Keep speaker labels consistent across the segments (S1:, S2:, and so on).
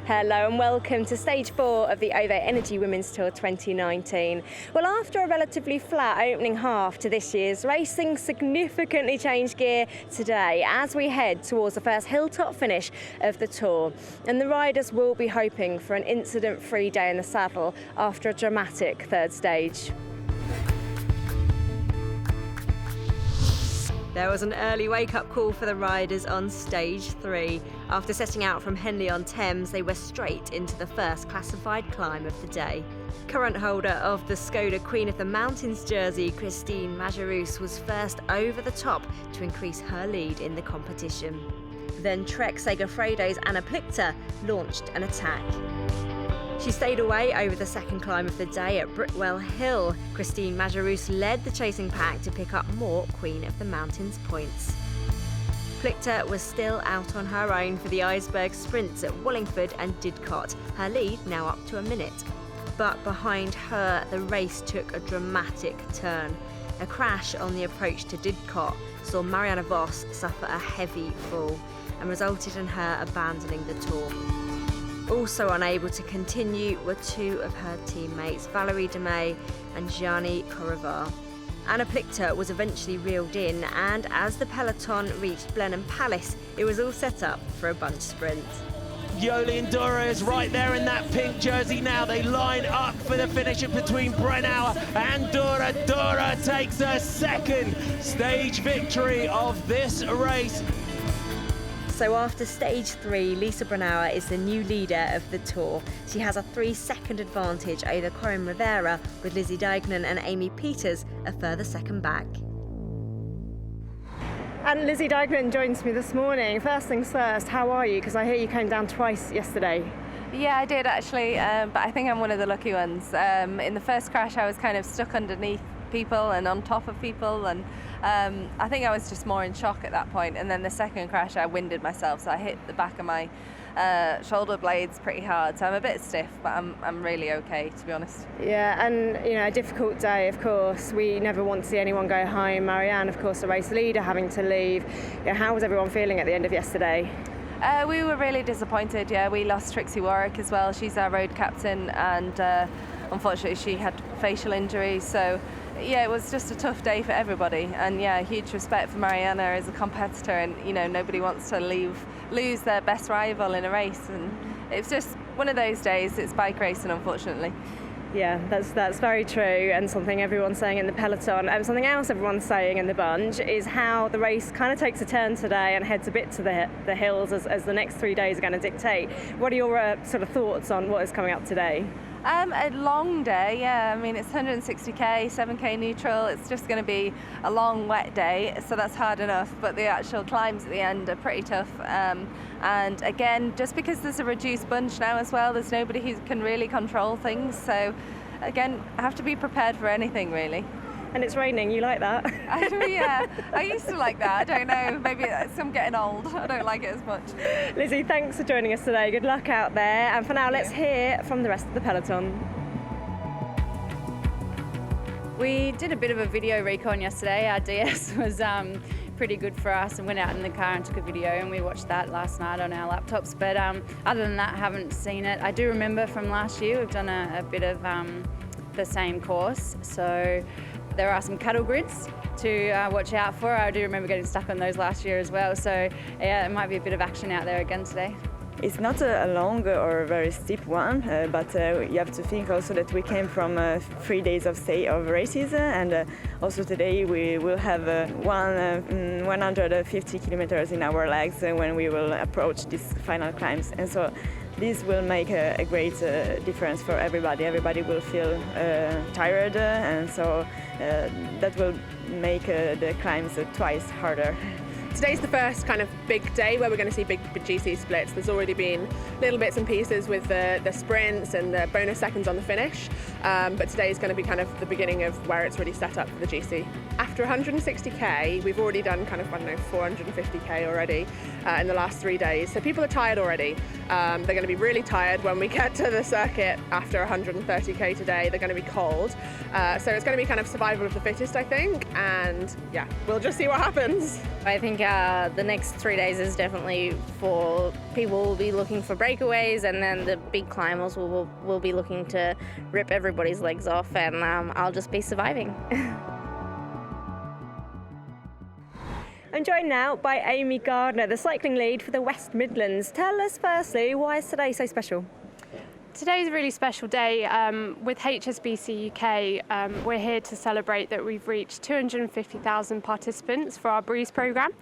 S1: Hello and welcome to stage 4 of the OVO Energy Women's Tour 2019. Well, after a relatively flat opening half to this year's race, things significantly changed gear today as we head towards the first hilltop finish of the Tour. And the riders will be hoping for an incident-free day in the saddle after a dramatic third stage. There was an early wake-up call for the riders on stage 3. After setting out from Henley-on-Thames, they were straight into the first classified climb of the day. Current holder of the Skoda Queen of the Mountains jersey, Christine Majerus, was first over the top to increase her lead in the competition. Then Trek Segafredo's Anna Plichter launched an attack. She stayed away over the second climb of the day at Brickwell Hill. Christine Majerus led the chasing pack to pick up more Queen of the Mountains points. Plichter was still out on her own for the Iceberg sprints at Wallingford and Didcot, her lead now up to a minute. But behind her, the race took a dramatic turn. A crash on the approach to Didcot saw Marianne Vos suffer a heavy fall and resulted in her abandoning the Tour. Also unable to continue were two of her teammates, Valerie Demey and Gianni Corrivar. Anna Plichter was eventually reeled in, and as the peloton reached Blenheim Palace, it was all set up for a bunch sprint.
S2: Yoli and Dora is right there in that pink jersey now. They line up for the finish between Brennauer and Dora. Dora takes her second stage victory of this race.
S1: So after stage 3, Lisa Brennauer is the new leader of the Tour. She has a 3-second advantage over Corinne Rivera, with Lizzie Deignan and Amy Peters a further second back. And Lizzie Deignan joins me this morning. First things first, how are you? Because I hear you came down twice yesterday.
S3: Yeah, I did actually, but I think I'm one of the lucky ones. In the first crash, I was kind of stuck underneath people and on top of people, and I think I was just more in shock at that point. And then the second crash, I winded myself, so I hit the back of my shoulder blades pretty hard. So I'm a bit stiff, but I'm really okay, to be honest.
S1: Yeah, and you know, a difficult day, of course. We never want to see anyone go home. Marianne, of course, the race leader, having to leave. You know, how was everyone feeling at the end of yesterday?
S3: We were really disappointed. Yeah, we lost Trixie Warwick as well. She's our road captain, and unfortunately, she had facial injuries. So. Yeah, it was just a tough day for everybody, and yeah, huge respect for Mariana as a competitor, and you know, nobody wants to lose their best rival in a race, and it's just one of those days. It's bike racing, unfortunately.
S1: Yeah, that's very true, and something everyone's saying in the peloton, and something else everyone's saying in the bunch is how the race kind of takes a turn today and heads a bit to the hills as the next 3 days are going to dictate. What are your sort of thoughts on what is coming up today?
S3: A long day, yeah. I mean, it's 160k, 7k neutral. It's just going to be a long, wet day, so that's hard enough. But the actual climbs at the end are pretty tough. And again, just because there's a reduced bunch now as well, there's nobody who can really control things. So again, I have to be prepared for anything, really.
S1: And it's raining, you like that?
S3: Yeah, I used to like that. I don't know, maybe I'm getting old. I don't like it as much.
S1: Lizzie, thanks for joining us today. Good luck out there. And for now, let's hear from the rest of the peloton.
S4: We did a bit of a video recon yesterday. Our DS was pretty good for us, and went out in the car and took a video, and we watched that last night on our laptops. But other than that, haven't seen it. I do remember from last year, we've done a bit of the same course. So there are some cattle grids to watch out for. I do remember getting stuck on those last year as well. So yeah, it might be a bit of action out there again today.
S5: It's not a long or a very steep one, but you have to think also that we came from 3 days of races, and also today we will have 150 kilometers in our legs when we will approach these final climbs. And so this will make a great difference for everybody. Everybody will feel tired, and so that will make the climbs twice harder.
S6: Today's the first kind of big day where we're going to see big GC splits. There's already been little bits and pieces with the sprints and the bonus seconds on the finish, but today is going to be kind of the beginning of where it's really set up for the GC. After after 160k, we've already done kind of, 450k already in the last 3 days. So people are tired already. They're going to be really tired when we get to the circuit after 130k today. They're going to be cold. So it's going to be kind of survival of the fittest, I think. And yeah, we'll just see what happens.
S7: I think the next 3 days is definitely for people who will be looking for breakaways, and then the big climbers will be looking to rip everybody's legs off, and I'll just be surviving.
S1: I'm joined now by Amy Gardner, the cycling lead for the West Midlands. Tell us firstly, why is today so special?
S8: Today's a really special day. With HSBC UK, we're here to celebrate that we've reached 250,000 participants for our Breeze programme,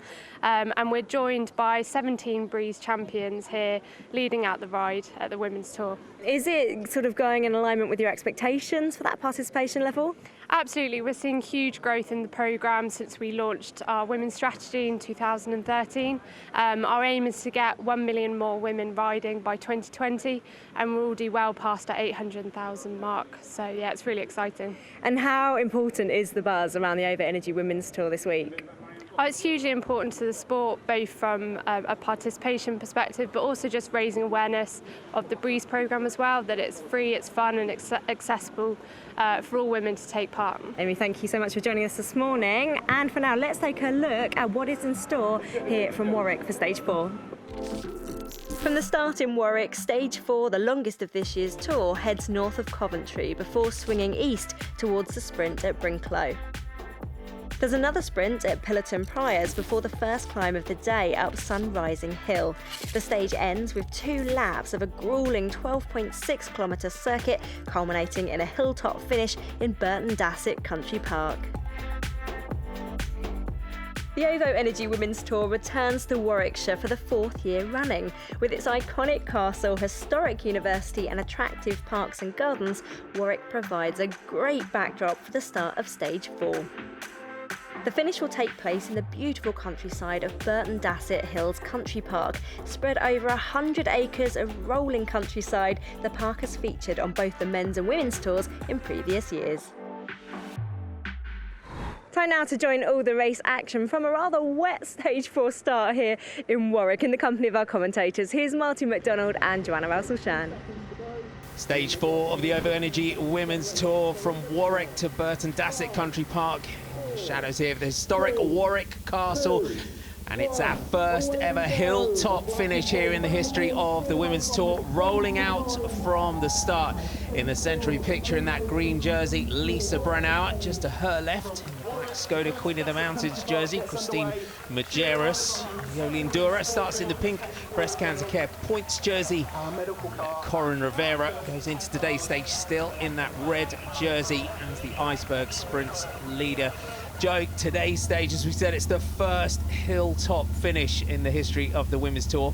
S8: and we're joined by 17 Breeze champions here leading out the ride at the Women's Tour.
S1: Is it sort of going in alignment with your expectations for that participation level?
S8: Absolutely, we're seeing huge growth in the programme since we launched our women's strategy in 2013. Our aim is to get 1 million more women riding by 2020, and we're already well past our 800,000 mark. So yeah, it's really exciting.
S1: And how important is the buzz around the Over Energy Women's Tour this week?
S8: Oh, it's hugely important to the sport, both from a participation perspective, but also just raising awareness of the Breeze programme as well, that it's free, it's fun and accessible for all women to take part.
S1: Amy, thank you so much for joining us this morning. And for now, let's take a look at what is in store here from Warwick for Stage 4. From the start in Warwick, Stage 4, the longest of this year's tour, heads north of Coventry before swinging east towards the sprint at Brinklow. There's another sprint at Pillerton Priors before the first climb of the day up Sunrising Hill. The stage ends with 2 laps of a gruelling 12.6-kilometre circuit, culminating in a hilltop finish in Burton Dassit Country Park. The OVO Energy Women's Tour returns to Warwickshire for the 4th year running. With its iconic castle, historic university and attractive parks and gardens, Warwick provides a great backdrop for the start of Stage 4. The finish will take place in the beautiful countryside of Burton Dassit Hills Country Park. Spread over 100 acres of rolling countryside, the park has featured on both the men's and women's tours in previous years. Time now to join all the race action from a rather wet Stage 4 start here in Warwick in the company of our commentators. Here's Martin McDonald and Joanna Russell-Shan.
S2: Stage 4 of the OVO Energy Women's Tour from Warwick to Burton Dassit Country Park. Shadows here of the historic Warwick Castle, and it's our first ever hilltop finish here in the history of the Women's Tour, rolling out from the start. In the century picture in that green jersey, Lisa Brennauer, just to her left, Skoda Queen of the Mountains jersey, Christine Majerus. Yoli Endura starts in the pink breast cancer care points jersey. Corin Rivera goes into today's stage still in that red jersey as the Iceberg Sprints leader. Joe, today's stage, as we said, it's the first hilltop finish in the history of the Women's Tour.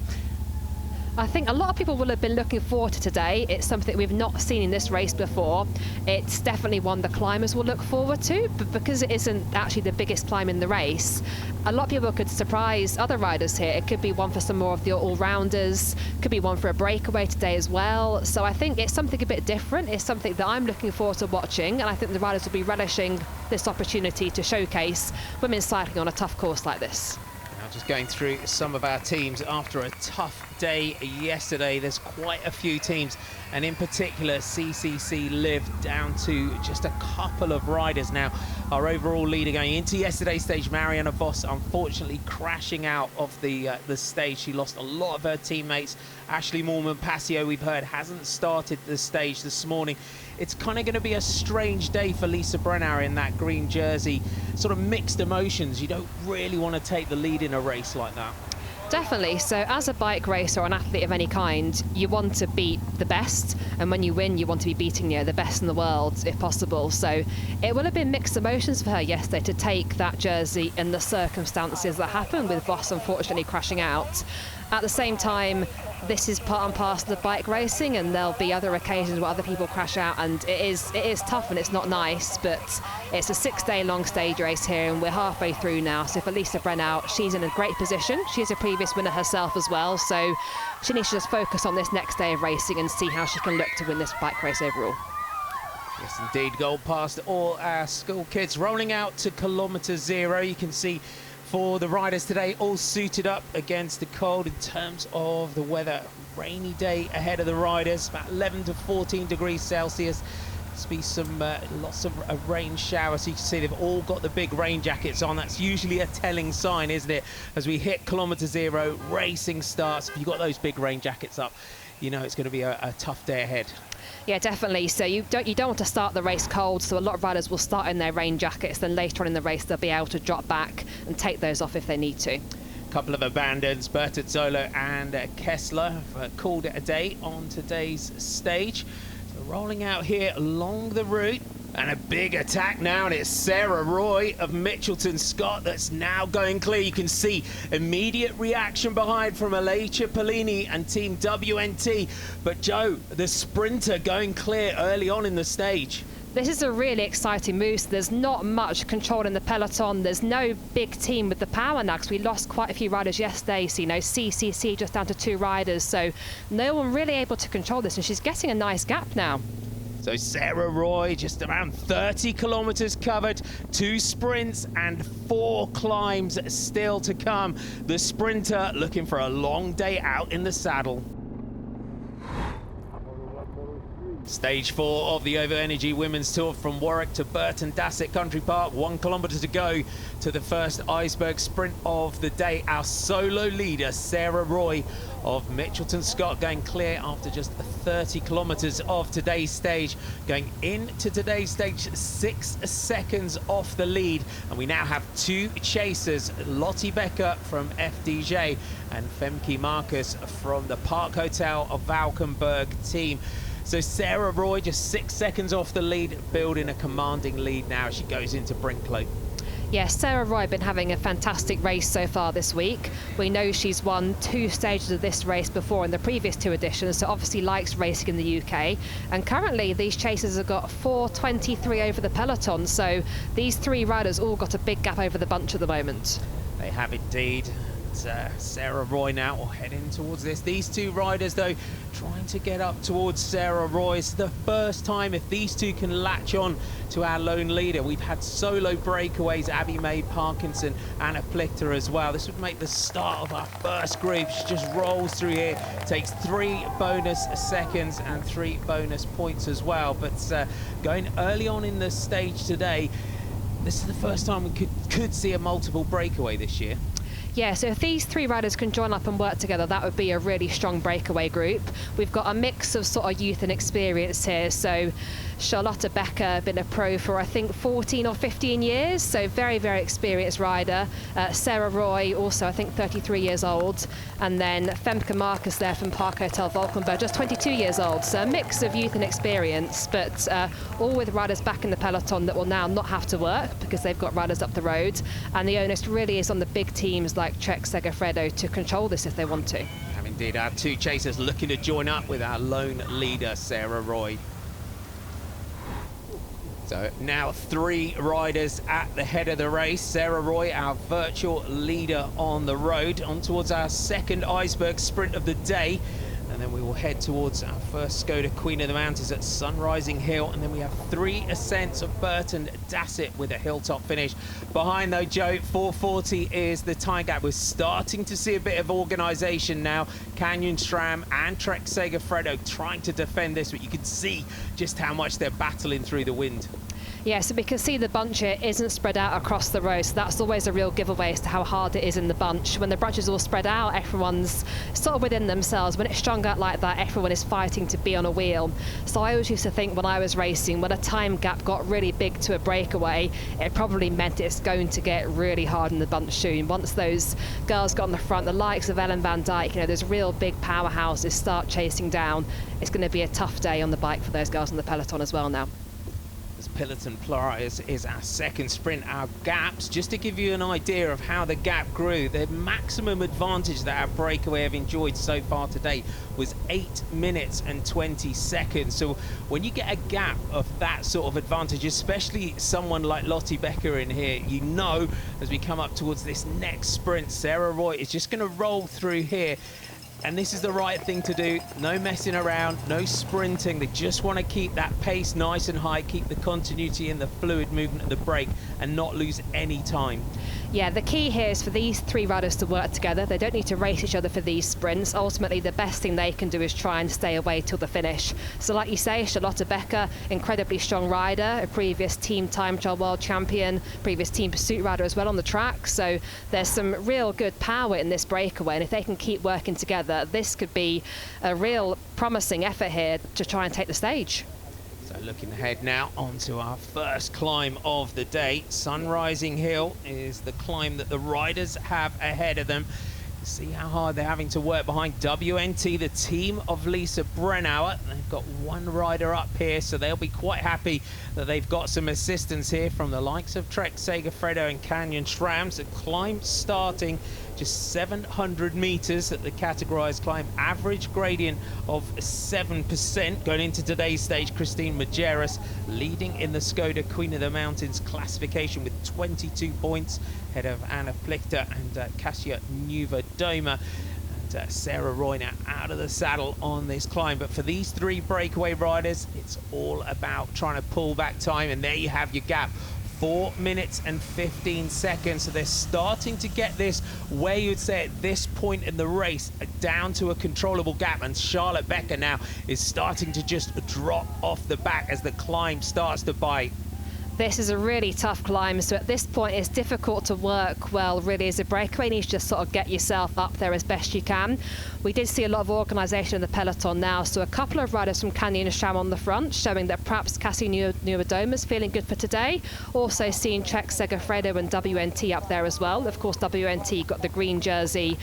S9: I think a lot of people will have been looking forward to today. It's something we've not seen in this race before. It's definitely one the climbers will look forward to, but because it isn't actually the biggest climb in the race, a lot of people could surprise other riders here. It could be one for some more of the all-rounders, could be one for a breakaway today as well. So I think it's something a bit different. It's something that I'm looking forward to watching, and I think the riders will be relishing this opportunity to showcase women's cycling on a tough course like this.
S2: Just going through some of our teams after a tough day yesterday. There's quite a few teams, and in particular CCC Live down to just a couple of riders now. Our overall leader going into yesterday's stage, Mariana Voss, unfortunately crashing out of the stage. She lost a lot of her teammates. Ashley Moorman-Passio, we've heard, hasn't started the stage this morning. It's kind of going to be a strange day for Lisa Brennauer in that green jersey. Sort of mixed emotions. You don't really want to take the lead in a race like that.
S9: Definitely. So as a bike racer or an athlete of any kind, you want to beat the best, and when you win you want to be beating the best in the world if possible. So it will have been mixed emotions for her yesterday to take that jersey in the circumstances that happened, with Voss unfortunately crashing out. At the same time, this is part and parcel of bike racing, and there'll be other occasions where other people crash out, and it is tough and it's not nice, but it's a 6-day long stage race here and we're halfway through now. So for Lisa Brennauer, she's in a great position. She's a previous winner herself as well, so she needs to just focus on this next day of racing and see how she can look to win this bike race overall.
S2: Yes, indeed, gold past all our school kids. Rolling out to kilometre 0. You can see for the riders today, all suited up against the cold in terms of the weather. Rainy day ahead of the riders, about 11 to 14 degrees Celsius. There's be some lots of rain showers. So you can see they've all got the big rain jackets on. That's usually a telling sign, isn't it? As we hit kilometre 0, racing starts. If you've got those big rain jackets up, you know it's going to be a tough day ahead.
S9: Yeah, definitely. So you don't want to start the race cold. So a lot of riders will start in their rain jackets. Then later on in the race, they'll be able to drop back and take those off if they need to.
S2: Couple of abandons, Burton Dassit and Kessler have called it a day on today's stage. So rolling out here along the route. And a big attack now, and it's Sarah Roy of Mitchelton Scott that's now going clear. You can see immediate reaction behind from Alicia Polini and Team WNT. But Joe, the sprinter going clear early on in the stage.
S9: This is a really exciting move. So there's not much control in the peloton. There's no big team with the power now, because we lost quite a few riders yesterday. So, you know, CCC just down to 2 riders. So no one really able to control this, and she's getting a nice gap now.
S2: So Sarah Roy, just around 30 kilometres covered, 2 sprints and 4 climbs still to come. The sprinter looking for a long day out in the saddle. Stage 4 of the Over Energy Women's Tour from Warwick to Burton Dassit Country Park. 1 kilometre to go to the first iceberg sprint of the day. Our solo leader, Sarah Roy of Mitchelton Scott, going clear after just 30 kilometres of today's stage. Going into today's stage, 6 seconds off the lead. And we now have 2 chasers, Lottie Becker from FDJ and Femke Marcus from the Park Hotel of Valkenburg team. So Sarah Roy just 6 seconds off the lead, building a commanding lead now as she goes into Brinklow.
S9: Yes, Sarah Roy been having a fantastic race so far this week. We know she's won 2 stages of this race before in the previous 2 editions, so obviously likes racing in the UK. And currently these chasers have got 4:23 over the peloton, so these 3 riders all got a big gap over the bunch at the moment.
S2: They have indeed. Sarah Roy now heading towards this. These 2 riders, though, trying to get up towards Sarah Roy. It's the first time if these 2 can latch on to our lone leader. We've had solo breakaways, Abby Mae Parkinson, Anna Plichter as well. This would make the start of our first group. She just rolls through here, takes 3 bonus seconds and 3 bonus points as well. But going early on in the stage today, this is the first time we could see a multiple breakaway this year.
S9: Yeah, so if these 3 riders can join up and work together, that would be a really strong breakaway group. We've got a mix of sort of youth and experience here. So Charlotte Becker, been a pro for I think 14 or 15 years, so very, very experienced rider. Sarah Roy, also I think 33 years old. And then Femke Marcus there from Park Hotel Valkenburg, just 22 years old. So a mix of youth and experience, but all with riders back in the peloton that will now not have to work because they've got riders up the road. And the onus really is on the big teams like Trek Segafredo to control this if they want to.
S2: And indeed, our 2 chasers looking to join up with our lone leader, Sarah Roy. So now 3 riders at the head of the race. Sarah Roy, our virtual leader on the road, on towards our second iceberg sprint of the day. And then we will head towards our first Skoda Queen of the Mountains at Sunrising Hill. And then we have 3 ascents of Burton Dassit with a hilltop finish. Behind though, Joe, 4:40 is the time gap. We're starting to see a bit of organisation now. Canyon Stram and Trek Segafredo trying to defend this, but you can see just how much they're battling through the wind.
S9: Yeah, so we can see the bunch here isn't spread out across the road, so that's always a real giveaway as to how hard it is in the bunch. When the bunch is all spread out, everyone's sort of within themselves. When it's strung out like that, everyone is fighting to be on a wheel. So I always used to think when I was racing, when a time gap got really big to a breakaway, it probably meant it's going to get really hard in the bunch soon. Once those girls got on the front, the likes of Ellen Van Dijk, you know, those real big powerhouses start chasing down, it's going to be a tough day on the bike for those girls in the peloton as well now.
S2: As Peloton Pliers is our second sprint. Our gaps, just to give you an idea of how the gap grew, the maximum advantage that our breakaway have enjoyed so far today was 8 minutes and 20 seconds. So when you get a gap of that sort of advantage, especially someone like Lottie Becker in here, you know, as we come up towards this next sprint, Sarah Roy is just going to roll through here. and this is the right thing to do. No messing around, no sprinting. They just want to keep that pace nice and high, keep the continuity and the fluid movement of the break and not lose any time.
S9: Yeah, the key here is for these three riders to work together. They don't need to race each other for these sprints. Ultimately, the best thing they can do is try and stay away till the finish. So like you say, Charlotte Becker, incredibly strong rider, a previous team time trial world champion, previous team pursuit rider as well on the track. So there's some real good power in this breakaway, and if they can keep working together, this could be a real promising effort here to try and take the stage.
S2: So looking ahead now onto our first climb of the day. Sunrising Hill is the climb that the riders have ahead of them. See how hard they're having to work behind WNT, the team of Lisa Brennauer. They've got one rider up here, so they'll be quite happy that they've got some assistance here from the likes of Trek Segafredo and Canyon Shrams. The climb starting just 700 meters at the categorized climb, average gradient of 7%. Going into today's stage, Christine Majerus leading in the Skoda Queen of the Mountains classification with 22 points, ahead of Anna Plichter and Kasia Nuva-Doma. And Sarah Roy now out of the saddle on this climb. But for these three breakaway riders, it's all about trying to pull back time, and there you have your gap. 4 minutes and 15 seconds. So they're starting to get this, where you'd say at this point in the race, down to a controllable gap. And Charlotte Becker now is starting to just drop off the back as the climb starts to bite.
S9: This is a really tough climb, so at this point it's difficult to work well really as a breakaway. You need to just sort of get yourself up there as best you can. We did see a lot of organisation in the peloton now, so a couple of riders from Canyon and Sham on the front, showing that perhaps Cassie Nuva-Doma is feeling good for today. Also seeing Trek Segafredo and WNT up there as well. Of course, WNT got the green jersey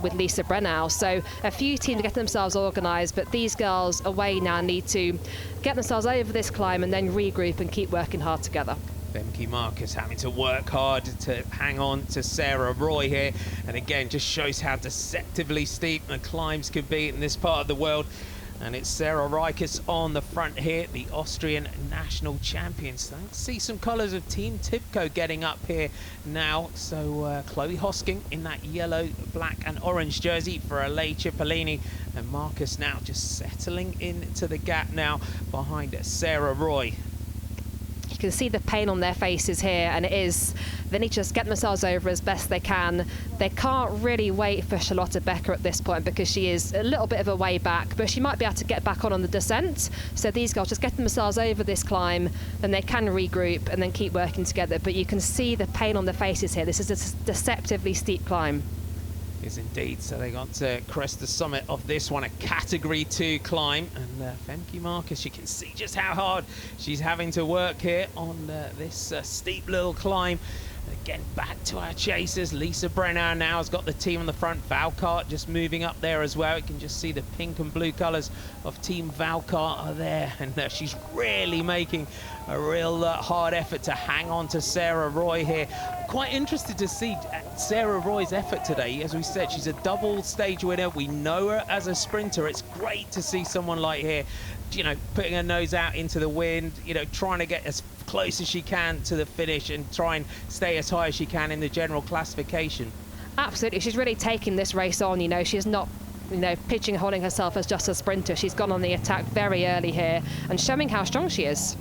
S9: with Lisa Brennauer, so a few teams get themselves organised, but these girls away now need to get themselves over this climb and then regroup and keep working hard together.
S2: Femke Marcus having to work hard to hang on to Sarah Roy here, and again just shows how deceptively steep the climbs can be in this part of the world. And it's Sarah Reiches on the front here, the Austrian national champion. So let's see some colours of Team Tibco getting up here now. So Chloe Hosking in that yellow, black and orange jersey for Alei Cipollini. And Marcus now just settling into the gap now behind Sarah Roy.
S9: You can see the pain on their faces here, and they need to just get themselves over as best they can. They can't really wait for Charlotte Becker at this point because she is a little bit of a way back, but she might be able to get back on the descent. So these girls just get themselves over this climb, then they can regroup and then keep working together. But you can see the pain on their faces here. This is a deceptively steep climb.
S2: Is indeed. So they got to crest the summit of this one, a category 2 climb, and Femke Marcus, you can see just how hard she's having to work here on this steep little climb. Again, back to our chasers. Lisa Brennauer now has got the team on the front. Valkart just moving up there as well. You can just see the pink and blue colours of Team Valkart are there, and she's really making a real hard effort to hang on to Sarah Roy here. Quite interested to see Sarah Roy's effort today. As we said, she's a double stage winner. We know her as a sprinter. It's great to see someone like here, you know, putting her nose out into the wind, you know, trying to get as close as she can to the finish and try and stay as high as she can in the general classification. Absolutely, she's really taking this race on. You know, she's not, you know, pigeonholing herself as just a sprinter. She's gone on the attack very early here and showing how strong she is.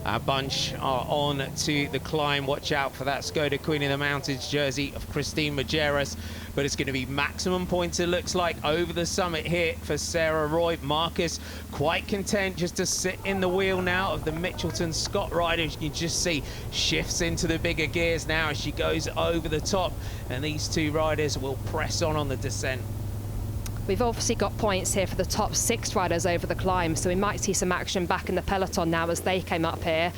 S2: Our bunch are on to the climb. Watch out for that Skoda Queen of the Mountains jersey of Christine Majerus. But it's going to be maximum points, it looks like, over the summit here for Sarah Roy. Marcus quite content just to sit in the wheel now of the Mitchelton Scott rider. You can just see shifts into the bigger gears now as she goes over the top. And these two riders will press on the descent. We've obviously got points here for the top 6 riders over the climb, so we might see some action back in the peloton now as they came up here.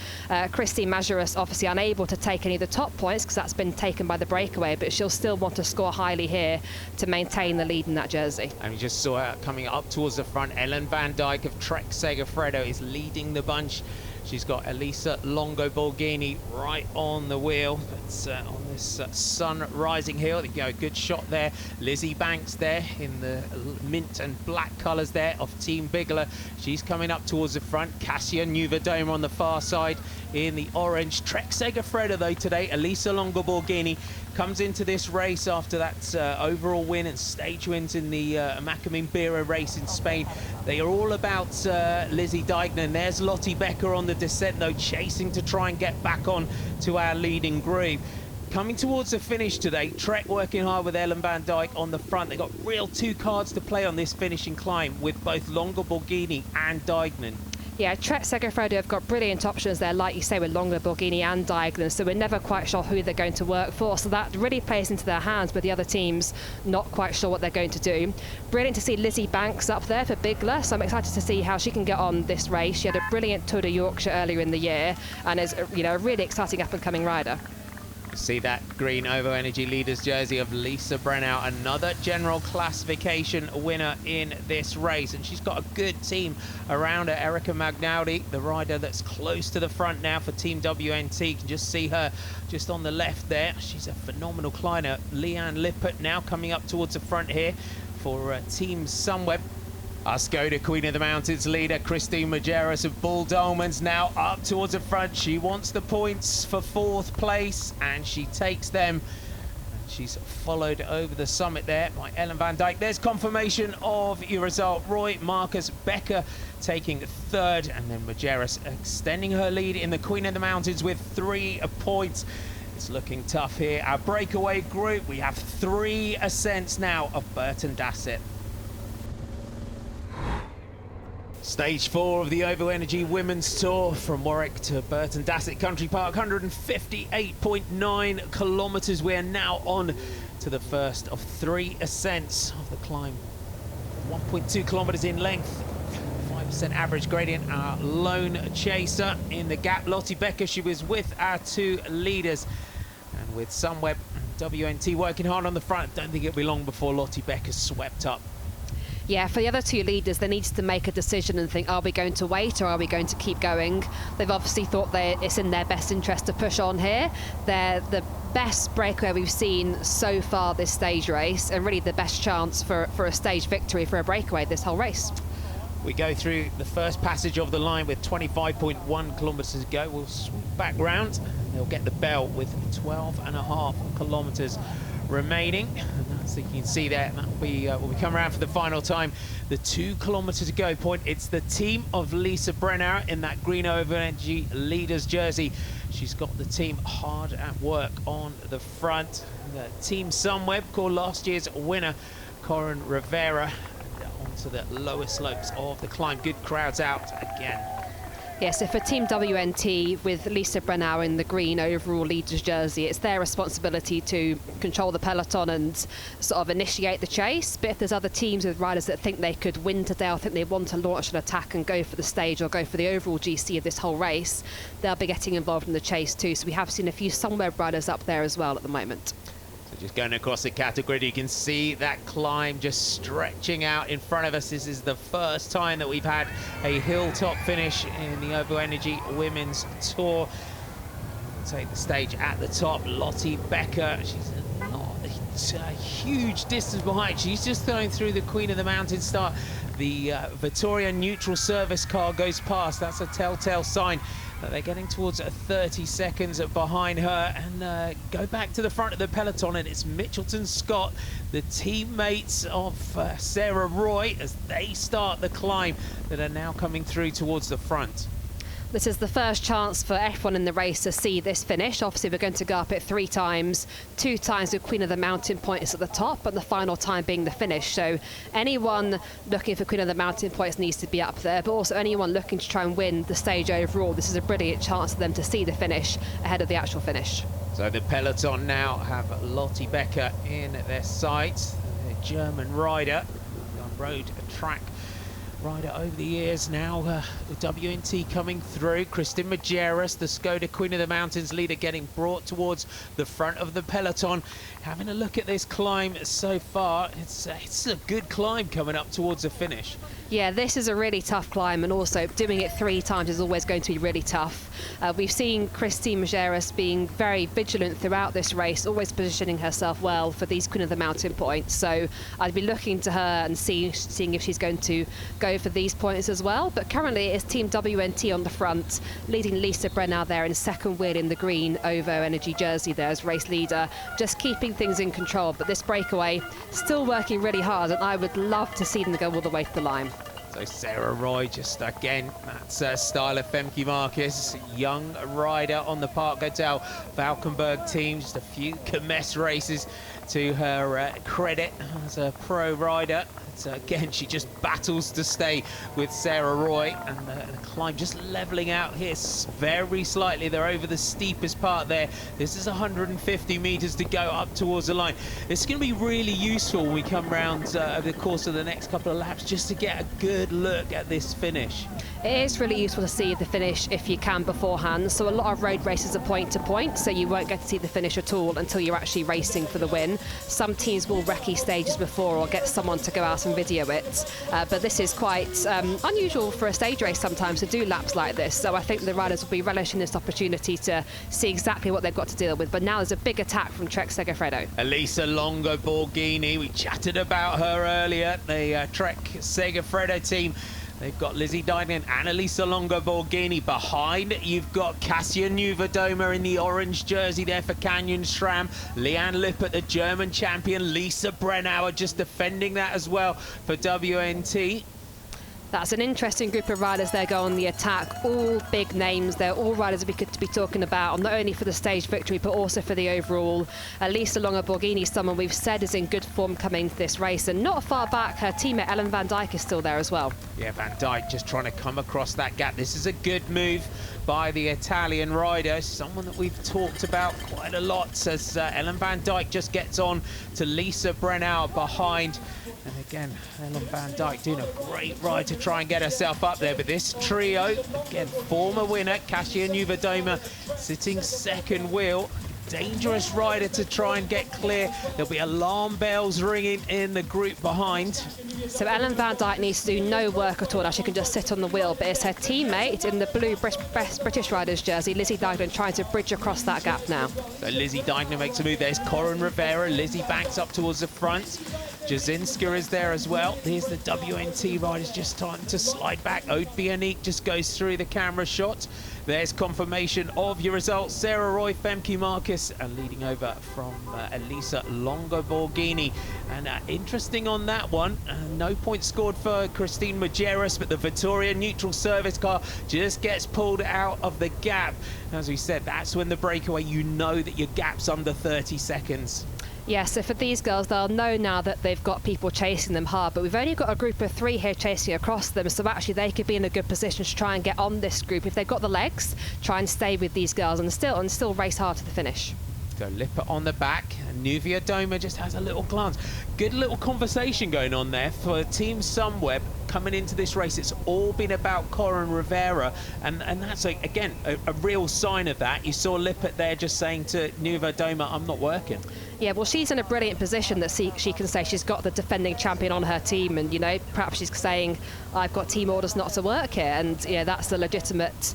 S2: Christine Majerus obviously unable to take any of the top points because that's been taken by the breakaway, but she'll still want to score highly here to maintain the lead in that jersey. And we just saw her coming up towards the front. Ellen van Dijk of Trek Segafredo is leading the bunch. She's got Elisa Longo Borghini right on the wheel, but on this sun rising hill. There you go, good shot there. Lizzie Banks there in the mint and black colours there of Team Bigler. She's coming up towards the front. Cassia Nuvedoma on the far side in the orange. Trek Segafredo though today. Elisa Longoborghini comes into this race after that overall win and stage wins in the Macamín-Bira race in Spain. They are all about Lizzie Deignan. There's Lottie Becker on the descent though, chasing to try and get back on to our leading group. Coming towards the finish today, Trek working hard with Ellen van Dijk on the front. They've got real two cards to play on this finishing climb with both Longoborghini and Deignan.
S9: Yeah, Trek Segafredo have got brilliant options there, like you say, with Longoborghini and Deignan, so we're never quite sure who they're going to work for, so that really plays into their hands, but the other teams not quite sure what they're going to do. Brilliant to see Lizzie Banks up there for Bigler, so I'm excited to see how she can get on this race. She had a brilliant Tour de Yorkshire earlier in the year and is, you know, a really exciting up-and-coming rider.
S2: See that green OVO Energy Leaders jersey of Lisa Brennau, another general classification winner in this race, and she's got a good team around her. Erica Magnaudi, the rider that's close to the front now for Team WNT. You can just see her just on the left there. She's a phenomenal climber. Leanne Lippert now coming up towards the front here for Team Sunweb. Our Skoda Queen of the Mountains leader, Christine Majerus of Bull Dolmans, now up towards the front. She wants the points for 4th place, and she takes them. And she's followed over the summit there by Ellen van Dijk. There's confirmation of your result. Roy Marcus Becker taking 3rd, and then Majerus extending her lead in the Queen of the Mountains with 3 points. It's looking tough here. Our breakaway group, we have 3 ascents now of Burton Dassit. Stage 4 of the OVO Energy Women's Tour from Warwick to Burton Dassit Country Park, 158.9 kilometres. We are now on to the first of 3 ascents of the climb. 1.2 kilometres in length, 5% average gradient. Our lone chaser in the gap, Lottie Becker, she was with our 2 leaders. And with Sunweb and WNT working hard on the front, don't think it'll be long before Lottie Becker's swept up.
S9: Yeah, for the other 2 leaders, they need to make a decision and think, are we going to wait or are we going to keep going? They've obviously thought it's in their best interest to push on here. They're the best breakaway we've seen so far this stage race, and really the best chance for a stage victory for a breakaway this whole race.
S2: We go through the first passage of the line with 25.1 kilometres to go. We'll swoop back round and they'll get the bell with 12.5 kilometres remaining. And that's, you can see there, that'll be when we come around for the final time, the 2 kilometre to go point. It's the team of Lisa Brennau in that green OVO Energy Leaders jersey. She's got the team hard at work on the front. The Team Sunweb, called last year's winner, Corin Rivera, onto the lower slopes of the climb. Good crowds out again.
S9: Yeah, so for Team WNT, with Lisa Brennau in the green overall leaders jersey, it's their responsibility to control the peloton and sort of initiate the chase. But if there's other teams with riders that think they could win today, or think they want to launch an attack and go for the stage or go for the overall GC of this whole race, they'll be getting involved in the chase too. So we have seen a few Sunweb riders up there as well at the moment.
S2: Just going across the category, you can see that climb just stretching out in front of us. This is the first time that we've had a hilltop finish in the OVO Energy Women's Tour. We'll take the stage at the top. Lottie Becker, she's not a huge distance behind. She's just going through the Queen of the Mountains start. The Vittoria neutral service car goes past. That's a telltale sign that they're getting towards 30 seconds behind her, and go back to the front of the peloton, and it's Mitchelton Scott, the teammates of Sarah Roy, as they start the climb, that are now coming through towards the front.
S9: This is the first chance for everyone in the race to see this finish. Obviously, we're going to go up it 3 times. 2 times with Queen of the Mountain points at the top, and the final time being the finish. So anyone looking for Queen of the Mountain points needs to be up there, but also anyone looking to try and win the stage overall, this is a brilliant chance for them to see the finish ahead of the actual finish.
S2: So the peloton now have Lottie Becker in their sights, the German rider on road track rider over the years now. The WNT coming through. Kristin Majerus, the Skoda Queen of the Mountains leader, getting brought towards the front of the peloton. Having a look at this climb so far, it's a good climb coming up towards the finish.
S9: Yeah, this is a really tough climb, and also doing it 3 times is always going to be really tough. We've seen Kristin Majerus being very vigilant throughout this race, always positioning herself well for these Queen of the Mountain points. So I'd be looking to her and seeing if she's going to go for these points as well. But currently it's Team WNT on the front, leading Lisa Brennau there in second wheel in the green OVO Energy jersey there as race leader, just keeping things in control. But this breakaway still working really hard, and I would love to see them go all the way to the line.
S2: So Sarah Roy, just again, that's style of Femke Marcus, young rider on the Park Hotel Valkenburg team. Just a few Kermesse races to her credit as a pro rider. So again, she just battles to stay with Sarah Roy, and the climb just leveling out here very slightly. They're over the steepest part there. This is 150 meters to go up towards the line. It's going to be really useful when we come round over the course of the next couple of laps, just to get a good look at this finish.
S9: It is really useful to see the finish if you can beforehand. So a lot of road races are point to point, so you won't get to see the finish at all until you're actually racing for the win. Some teams will recce stages before or get someone to go out and video it, but this is quite unusual for a stage race sometimes to do laps like this. So I think the riders will be relishing this opportunity to see exactly what they've got to deal with. But now there's a big attack from Trek Segafredo.
S2: Elisa Longo Borghini, we chatted about her earlier, the Trek Segafredo team. They've got Lizzie Dynan and Elisa Longo Borghini behind. You've got Kasia Neuvedoma in the orange jersey there for Canyon SRAM. Leanne Lippert, the German champion. Lisa Brennauer just defending that as well for WNT.
S9: That's an interesting group of riders there go on the attack. All big names. They're all riders we could be talking about, not only for the stage victory, but also for the overall. Lisa Longo Borghini, someone we've said is in good form coming into this race. And not far back, her teammate Ellen van Dijk is still there as well.
S2: Yeah, Van Dijk just trying to come across that gap. This is a good move by the Italian rider, someone that we've talked about quite a lot, as Ellen van Dijk just gets on to Lisa Brennauer behind. And again, Ellen van Dijk doing a great ride to try and get herself up there. But this trio, again, former winner, Kasia Neuvedoma, sitting second wheel. Dangerous rider to try and get clear. There'll be alarm bells ringing in the group behind.
S9: So Ellen van Dijk needs to do no work at all. Now she can just sit on the wheel, but it's her teammate in the blue best British riders jersey, Lizzie Dynan, trying to bridge across that gap now.
S2: So Lizzie Dynan makes a move. There's Corin Rivera. Lizzie backs up towards the front. Jasinska is there as well. Here's the WNT riders just trying to slide back. Aude Bionic just goes through the camera shot. There's confirmation of your results. Sarah Roy, Femke Marcus, leading over from Elisa Longo Borghini. And interesting on that one, no points scored for Kristin Majerus, but the Vittoria neutral service car just gets pulled out of the gap. As we said, that's when the breakaway, you know that your gap's under 30 seconds.
S9: Yeah, so for these girls, they'll know now that they've got people chasing them hard, but we've only got a group of 3 here chasing across them, so actually they could be in a good position to try and get on this group. If they've got the legs, try and stay with these girls and still race hard to the finish.
S2: So Lippert on the back, and Neuvedoma just has a little glance. Good little conversation going on there for Team Sunweb coming into this race. It's all been about Corin Rivera, and that's, again, a real sign of that. You saw Lippert there just saying to Neuvedoma, I'm not working.
S9: Yeah, well, she's in a brilliant position that she can say she's got the defending champion on her team, and, you know, perhaps she's saying, I've got team orders not to work here, and, you know, that's the legitimate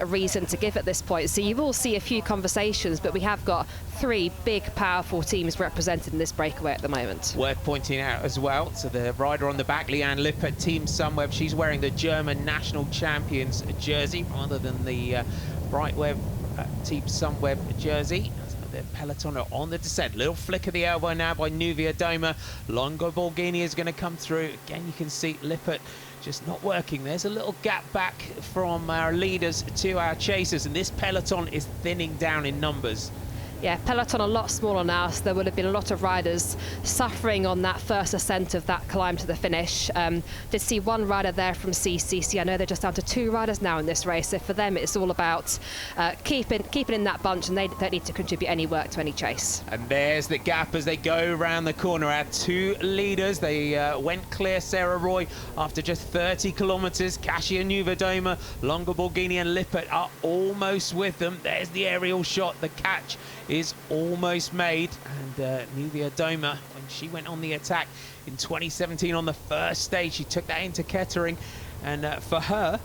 S9: reason to give at this point. So you will see a few conversations, but we have got 3 big, powerful teams represented in this breakaway at the moment.
S2: Worth pointing out as well, so the rider on the back, Leanne Lippert, Team Sunweb, she's wearing the German national champions jersey rather than the Brightweb Team Sunweb jersey. The peloton are on the descent. Little flick of the elbow now by Neuvedoma. Longo Borghini is going to come through. Again, you can see Lippert just not working. There's a little gap back from our leaders to our chasers, and this peloton is thinning down in numbers.
S9: Yeah, peloton a lot smaller now, so there would have been a lot of riders suffering on that first ascent of that climb to the finish. Did see one rider there from CCC. I know they're just down to 2 riders now in this race, so for them it's all about keeping in that bunch, and they don't need to contribute any work to any chase.
S2: And there's the gap as they go around the corner. Our 2 leaders, they went clear Sarah Roy after just 30 kilometres. Kasia Niewiadoma, Longa Borghini and Lippert are almost with them. There's the aerial shot. The catch is almost made, and Niewiadoma, when she went on the attack in 2017 on the first stage, she took that into Kettering, and for her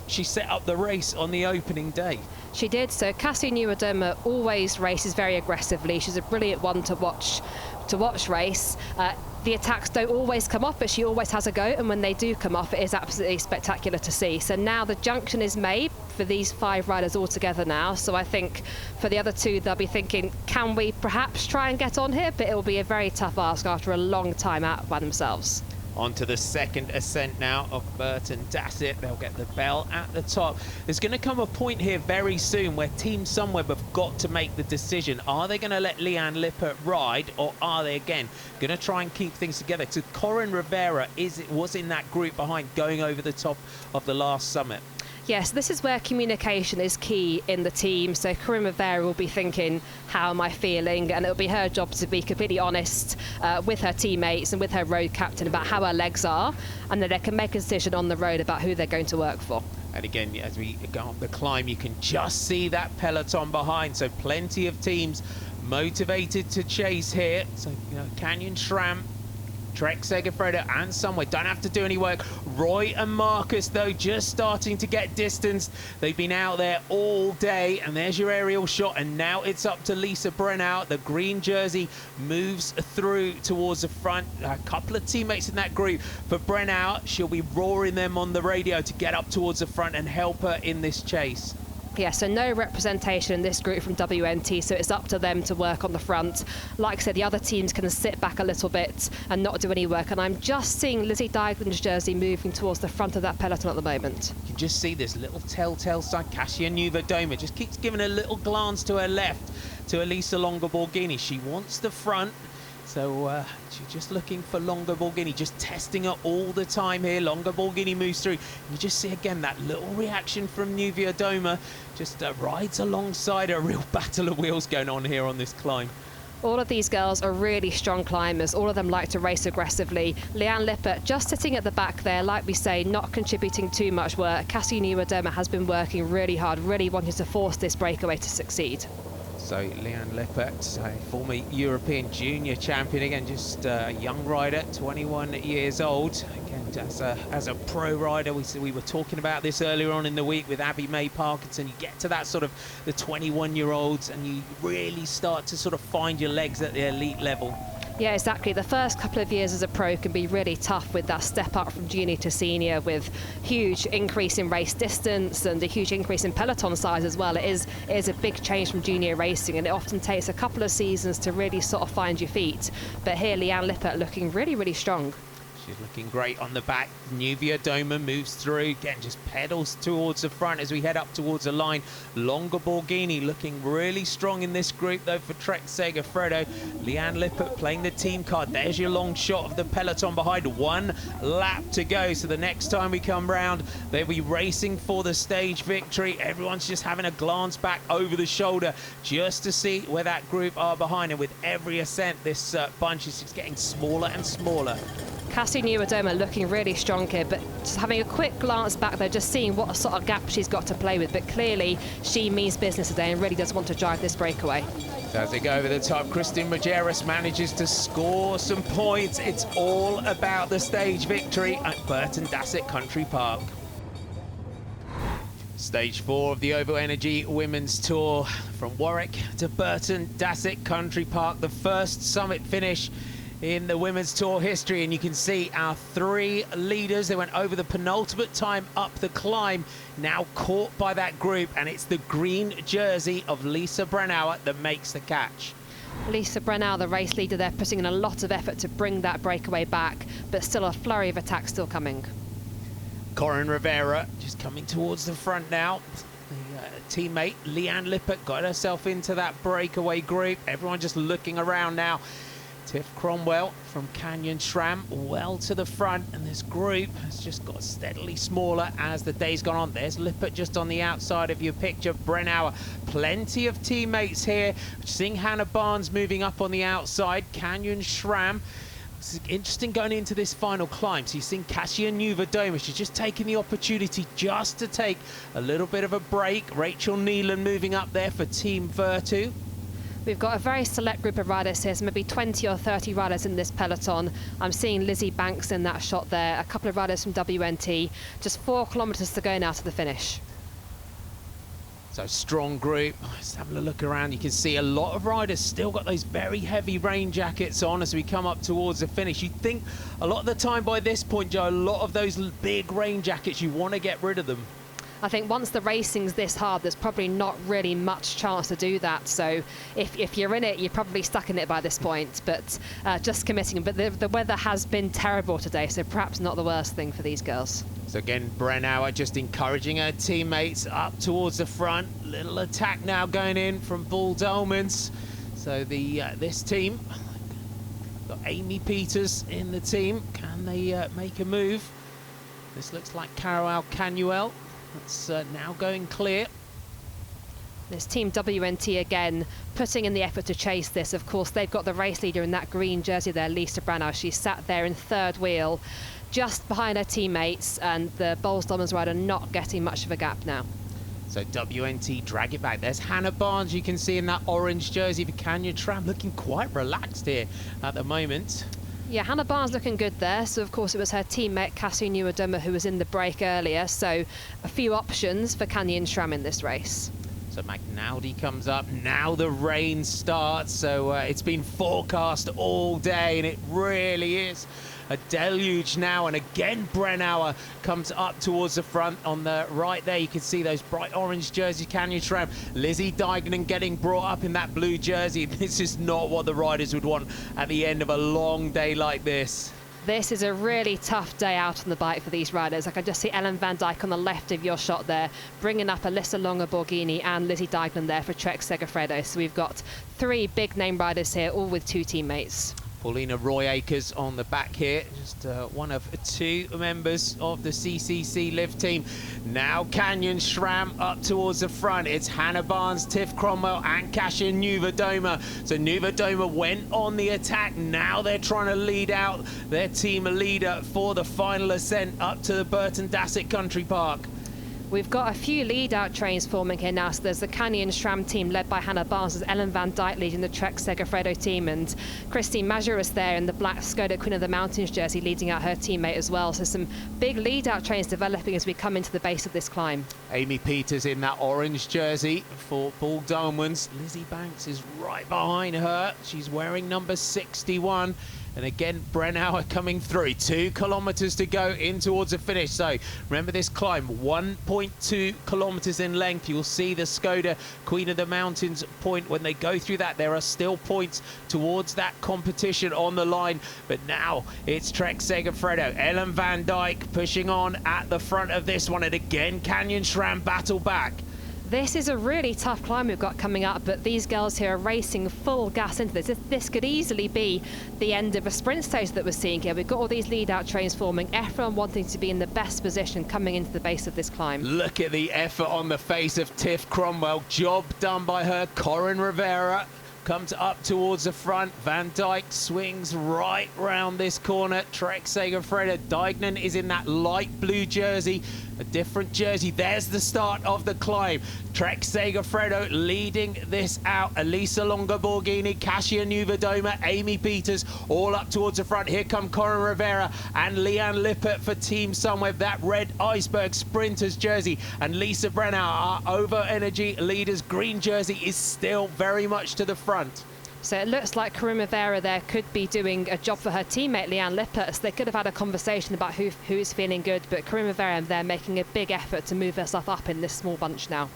S2: she set up the race on the opening day.
S9: She did. So Kasia Niewiadoma always races very aggressively. She's a brilliant one to watch race. The attacks don't always come off, but she always has a go, and when they do come off, it is absolutely spectacular to see. So now the junction is made for these 5 riders all together now. So I think for the other 2, they'll be thinking, can we perhaps try and get on here? But it will be a very tough ask after a long time out by themselves.
S2: On to the second ascent now of Burton Dassit. They'll get the bell at the top. There's going to come a point here very soon where Team Sunweb have got to make the decision. Are they going to let Leanne Lippert ride, or are they again going to try and keep things together? So Corinne Rivera was in that group behind, going over the top of the last summit.
S9: Yes, this is where communication is key in the team. So Corinne Rivera will be thinking, how am I feeling? And it'll be her job to be completely honest with her teammates and with her road captain about how her legs are, and then they can make a decision on the road about who they're going to work for.
S2: And again, as we go up the climb, you can just see that peloton behind. So plenty of teams motivated to chase here. So, Canyon SRAM, Trek Segafredo and Sunweb don't have to do any work. Roy and Marcus, though, just starting to get distanced. They've been out there all day, and there's your aerial shot, and now it's up to Lisa Brennauer. The green jersey moves through towards the front. A couple of teammates in that group. For Brennauer, she'll be roaring them on the radio to get up towards the front and help her in this chase.
S9: Yeah, so no representation in this group from WNT, so it's up to them to work on the front. Like I said, the other teams can sit back a little bit and not do any work, and I'm just seeing Lizzie Deiglin's jersey moving towards the front of that peloton at the moment.
S2: You can just see this little telltale sign. Kasia Niewiadoma just keeps giving a little glance to her left to Elisa Longa Borghini. She wants the front. So she's just looking for Longa Borghini, just testing her all the time here. Longa Borghini moves through. You just see again that little reaction from Niewiadoma. Just rides alongside her. A real battle of wheels going on here on this climb.
S9: All of these girls are really strong climbers. All of them like to race aggressively. Leanne Lippert just sitting at the back there, like we say, not contributing too much work. Kasia Niewiadoma has been working really hard, really wanting to force this breakaway to succeed.
S2: So Leanne Lippert, a former European junior champion, again just a young rider, 21 years old. Again, as a pro rider, we were talking about this earlier on in the week with Abby May Parkinson. You get to that sort of the 21-year-olds and you really start to sort of find your legs at the elite level.
S9: Yeah, exactly. The first couple of years as a pro can be really tough with that step up from junior to senior, with huge increase in race distance and a huge increase in peloton size as well. It is a big change from junior racing, and it often takes a couple of seasons to really sort of find your feet. But here, Leanne Lippert looking really, really strong.
S2: She's looking great on the back. Niewiadoma moves through, again just pedals towards the front as we head up towards the line. Longa Borghini looking really strong in this group though for Trek Segafredo. Leanne Lippert playing the team card. There's your long shot of the peloton behind. 1 lap to go, so the next time we come round they'll be racing for the stage victory. Everyone's just having a glance back over the shoulder just to see where that group are behind, and with every ascent this bunch is just getting smaller and smaller.
S9: Kasia Niewiadoma looking really strong here, but just having a quick glance back there, just seeing what sort of gap she's got to play with. But clearly, she means business today and really does want to drive this breakaway.
S2: So as they go over the top, Kristin Majerus manages to score some points. It's all about the stage victory at Burton Dassit Country Park. Stage 4 of the OVO Energy Women's Tour, from Warwick to Burton Dassit Country Park, the first summit finish in the Women's Tour history. And you can see our 3 leaders. They went over the penultimate time up the climb, now caught by that group, and it's the green jersey of Lisa Brennauer that makes the catch.
S9: Lisa Brennauer, the race leader there, putting in a lot of effort to bring that breakaway back, but still a flurry of attacks still coming.
S2: Corinne Rivera just coming towards the front now. The teammate Leanne Lippert got herself into that breakaway group. Everyone just looking around now. Tiff Cromwell from Canyon SRAM well to the front, and this group has just got steadily smaller as the day's gone on. There's Lippert just on the outside of your picture. Brennauer, plenty of teammates here. Seeing Hannah Barnes moving up on the outside. Canyon SRAM. It's interesting going into this final climb. So you've seen Kasia Nuva-Doma. She's just taking the opportunity just to take a little bit of a break. Rachel Neelan moving up there for Team Virtu.
S9: We've got a very select group of riders here, so maybe 20 or 30 riders in this peloton. I'm seeing Lizzie Banks in that shot there, a couple of riders from WNT. Just 4 kilometres to go now to the finish.
S2: So strong group. Just having a look around, you can see a lot of riders still got those very heavy rain jackets on as we come up towards the finish. You'd think a lot of the time by this point, Joe, a lot of those big rain jackets, you want to get rid of them.
S9: I think once the racing's this hard, there's probably not really much chance to do that. So if you're in it, you're probably stuck in it by this point, but just committing. But the weather has been terrible today, so perhaps not the worst thing for these girls.
S2: So again, Brennauer just encouraging her teammates up towards the front. Little attack now going in from Bull Dolmans. So this team, got Amy Peters in the team. Can they make a move? This looks like Caroline Canuel. That's now going clear.
S9: This team WNT again putting in the effort to chase this. Of course, they've got the race leader in that green jersey there, Lisa Brennauer. She sat there in third wheel, just behind her teammates, and the Bowles Dolmans rider not getting much of a gap now.
S2: So WNT drag it back. There's Hannah Barnes, you can see in that orange jersey for Canyon SRAM, looking quite relaxed here at the moment.
S9: Yeah, Hannah Barnes looking good there. So, of course, it was her teammate, Kasia Nuva-Doma, who was in the break earlier. So, a few options for Canyon SRAM in this race.
S2: So, McNaldy comes up. Now the rain starts. So, it's been forecast all day, and it really is a deluge now. And again, Brennauer comes up towards the front. On the right there, you can see those bright orange jerseys, Canyon SRAM. Lizzie Deignan getting brought up in that blue jersey. This is not what the riders would want at the end of a long day like this.
S9: This is a really tough day out on the bike for these riders. I can just see Ellen van Dijk on the left of your shot there, bringing up Alyssa Longa-Borghini and Lizzie Deignan there for Trek Segafredo. So we've got 3 big name riders here, all with 2 teammates.
S2: Paulina Roy-Akers on the back here, just one of 2 members of the CCC Live team. Now Canyon SRAM up towards the front. It's Hannah Barnes, Tiff Cromwell and Kasia Nuva-Doma. So Nuva-Doma went on the attack. Now they're trying to lead out their team leader for the final ascent up to the Burton Dassit Country Park.
S9: We've got a few lead-out trains forming here now. So there's the Canyon SRAM team led by Hannah Barnes. There's Ellen van Dijk leading the Trek Segafredo team, and Christine Major is there in the black Skoda Queen of the Mountains jersey leading out her teammate as well. So some big lead-out trains developing as we come into the base of this climb.
S2: Amy Peters in that orange jersey for Bull Dolmans. Lizzie Banks is right behind her. She's wearing number 61. And again, Brennauer coming through. 2 kilometres to go in towards the finish. So remember this climb, 1.2 kilometres in length. You'll see the Skoda Queen of the Mountains point. When they go through that, there are still points towards that competition on the line. But now it's Trek Segafredo. Ellen van Dijk pushing on at the front of this one. And again, Canyon SRAM battle back.
S9: This is a really tough climb we've got coming up, but these girls here are racing full gas into this. This could easily be the end of a sprint stage that we're seeing here. We've got all these lead-out trains forming, everyone wanting to be in the best position coming into the base of this climb.
S2: Look at the effort on the face of Tiff Cromwell. Job done by her. Corin Rivera comes up towards the front. Van Dijk swings right round this corner. Trek Segafredo. Deignan is in that light blue jersey, a different jersey. There's the start of the climb. Trek Segafredo leading this out. Elisa Longa-Borghini, Kasia Nuva-Doma, Amy Peters all up towards the front. Here come Corin Rivera and Leanne Lippert for Team Sunweb. That red Iceberg Sprinters jersey. And Lisa Brennauer, our Over Energy Leaders green jersey, is still very much to the front.
S9: So it looks like Corinne Rivera there could be doing a job for her teammate Leanne Lippert. So they could have had a conversation about who's feeling good, but Corinne Rivera there making a big effort to move herself up in this small bunch now.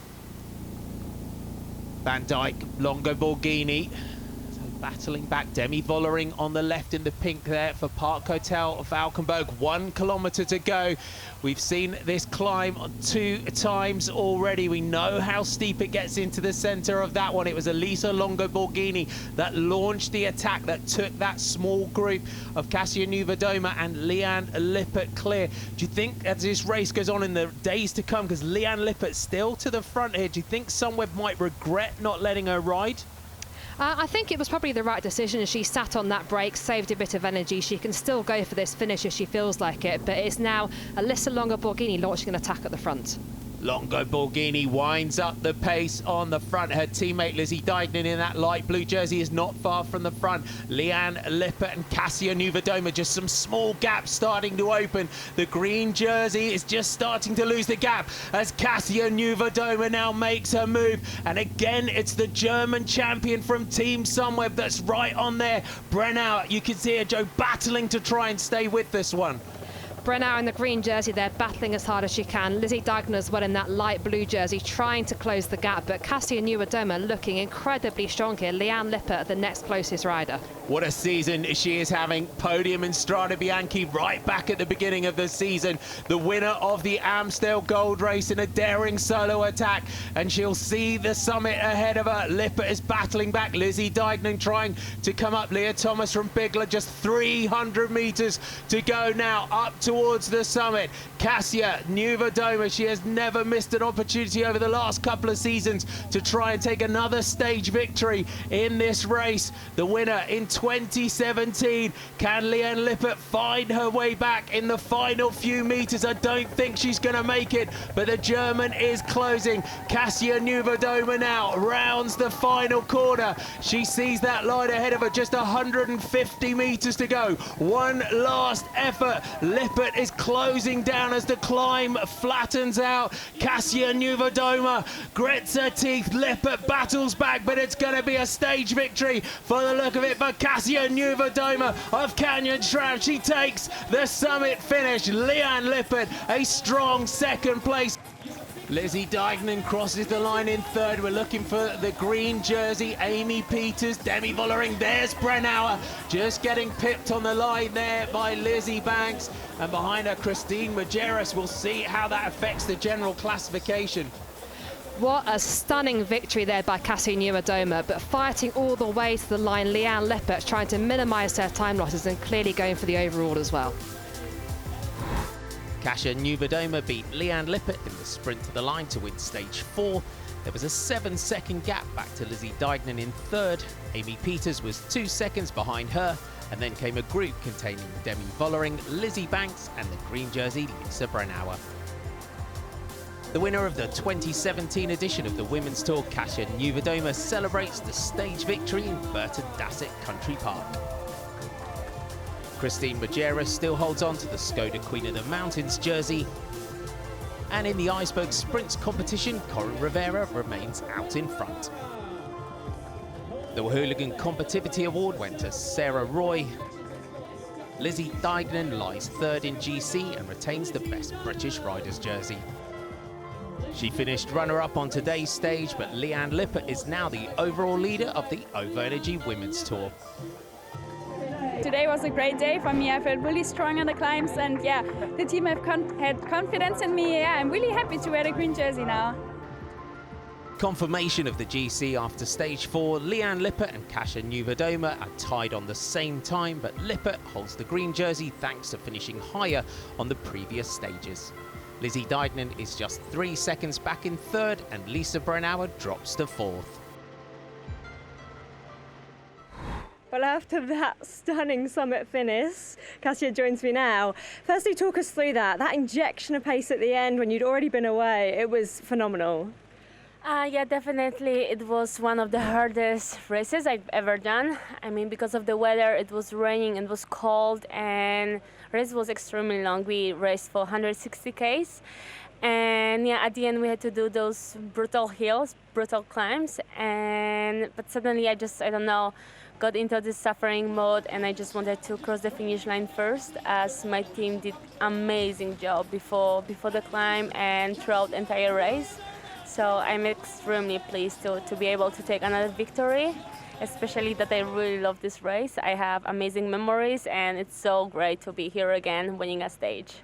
S2: Van Dijk, Longa-Borghini. So battling back. Demi Vollering on the left in the pink there for Park Hotel Valkenburg. 1 kilometre to go. We've seen this climb 2 times already. We know how steep it gets into the centre of that one. It was Elisa Longo-Borghini that launched the attack that took that small group of Kasia Niewiadoma and Leanne Lippert clear. Do you think as this race goes on in the days to come, because Leanne Lippert's still to the front here, do you think Sunweb might regret not letting her ride?
S9: I think it was probably the right decision. She sat on that brake, saved a bit of energy. She can still go for this finish if she feels like it, but it's now Elisa Longo-Borghini launching an attack at the front.
S2: Longo-Borghini winds up the pace on the front. Her teammate Lizzie Deignan in that light blue jersey is not far from the front. Leanne Lippert and Kasia Niewiadoma, just some small gaps starting to open. The green jersey is just starting to lose the gap as Kasia Niewiadoma now makes her move. And again, it's the German champion from Team Sunweb that's right on there. Brennauer, you can see her, Joe, battling to try and stay with this one.
S9: Brennauer in the green jersey there, battling as hard as she can. Lizzie Deignan as well in that light blue jersey, trying to close the gap. But Kasia Niewiadoma looking incredibly strong here. Leanne Lippert, the next closest rider.
S2: What a season she is having. Podium in Strade Bianche right back at the beginning of the season. The winner of the Amstel Gold Race in a daring solo attack. And she'll see the summit ahead of her. Lippert is battling back. Lizzie Deignan trying to come up. Leah Thomas from Bigler, just 300 metres to go now up towards the summit. Kasia Niewiadoma, she has never missed an opportunity over the last couple of seasons to try and take another stage victory in this race. The winner in 2017. Can Leanne Lippert find her way back in the final few metres? I don't think she's going to make it, but the German is closing. Kasia Niewiadoma now rounds the final corner. She sees that line ahead of her, just 150 metres to go. One last effort. Lippert is closing down as the climb flattens out. Kasia Niewiadoma grits her teeth. Lippert battles back, but it's going to be a stage victory for the look of it for Kasia Niewiadoma of Canyon Shroud. She takes the summit finish. Leanne Lippert, a strong second place. Lizzie Deignan crosses the line in third. We're looking for the green jersey, Amy Peters, Demi Vollering. There's Brennauer, just getting pipped on the line there by Lizzie Banks. And behind her, Christine Majerus. We'll see how that affects the general classification.
S9: What a stunning victory there by Kasia Niewiadoma, but fighting all the way to the line, Leanne Lippert trying to minimise her time losses and clearly going for the overall as well.
S2: Kasia Niewiadoma beat Leanne Lippert in the sprint to the line to win stage 4. There was a 7-second gap back to Lizzie Deignan in third. Amy Peters was 2 seconds behind her, and then came a group containing Demi Vollering, Lizzie Banks and the green jersey Lisa Brennauer. The winner of the 2017 edition of the Women's Tour, Kasia Niewiadoma, celebrates the stage victory in Burton Dassit Country Park. Christine Majerus still holds on to the Skoda Queen of the Mountains jersey. And in the Iceberg Sprints competition, Corin Rivera remains out in front. The Hooligan Competitivity Award went to Sarah Roy. Lizzie Deignan lies third in GC and retains the Best British Riders jersey. She finished runner-up on today's stage, but Leanne Lippert is now the overall leader of the OVO Energy Women's Tour.
S10: Today was a great day for me. I felt really strong on the climbs, and yeah, the team had confidence in me. Yeah, I'm really happy to wear the green jersey now.
S2: Confirmation of the GC after stage 4. Leanne Lippert and Kasia Niewiadoma are tied on the same time, but Lippert holds the green jersey thanks to finishing higher on the previous stages. Lizzie Deignan is just 3 seconds back in third, and Lisa Brennauer drops to fourth.
S1: Well, after that stunning summit finish, Kasia joins me now. Firstly, talk us through that injection of pace at the end when you'd already been away. It was phenomenal.
S7: Yeah, definitely. It was one of the hardest races I've ever done. I mean, because of the weather, it was raining, it was cold, and the race was extremely long. We raced for 160 Ks. And yeah, at the end we had to do those brutal hills, brutal climbs. But suddenly I don't know, got into this suffering mode, and I just wanted to cross the finish line first, as my team did amazing job before the climb and throughout the entire race. So I'm extremely pleased to be able to take another victory.
S11: especially that I really love this race. I have amazing memories, and it's so great to be here again, winning a stage.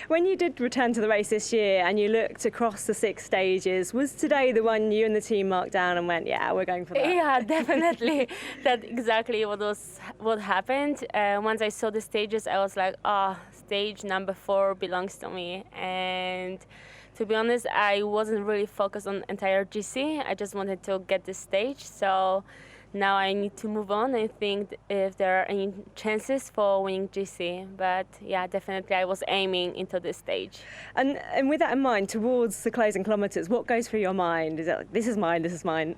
S12: When you did return to the race this year and you looked across the 6 stages, was today the one you and the team marked down and went, yeah, we're going for that?
S11: Yeah, definitely. That's exactly what happened. Once I saw the stages, I was like, stage number 4 belongs to me. And to be honest, I wasn't really focused on entire GC. I just wanted to get this stage. So now I need to move on and think if there are any chances for winning GC. But yeah, definitely I was aiming into this stage.
S12: And with that in mind, towards the closing kilometres, what goes through your mind? Is it like, this is mine, this is mine?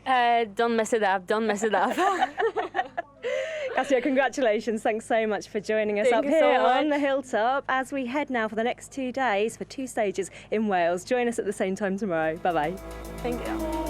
S11: Don't mess it up, don't mess it up.
S12: Dassett, congratulations. Thanks so much for joining us up here on the hilltop as we head now for the next 2 days for 2 stages in Wales. Join us at the same time tomorrow. Bye-bye.
S11: Thank you.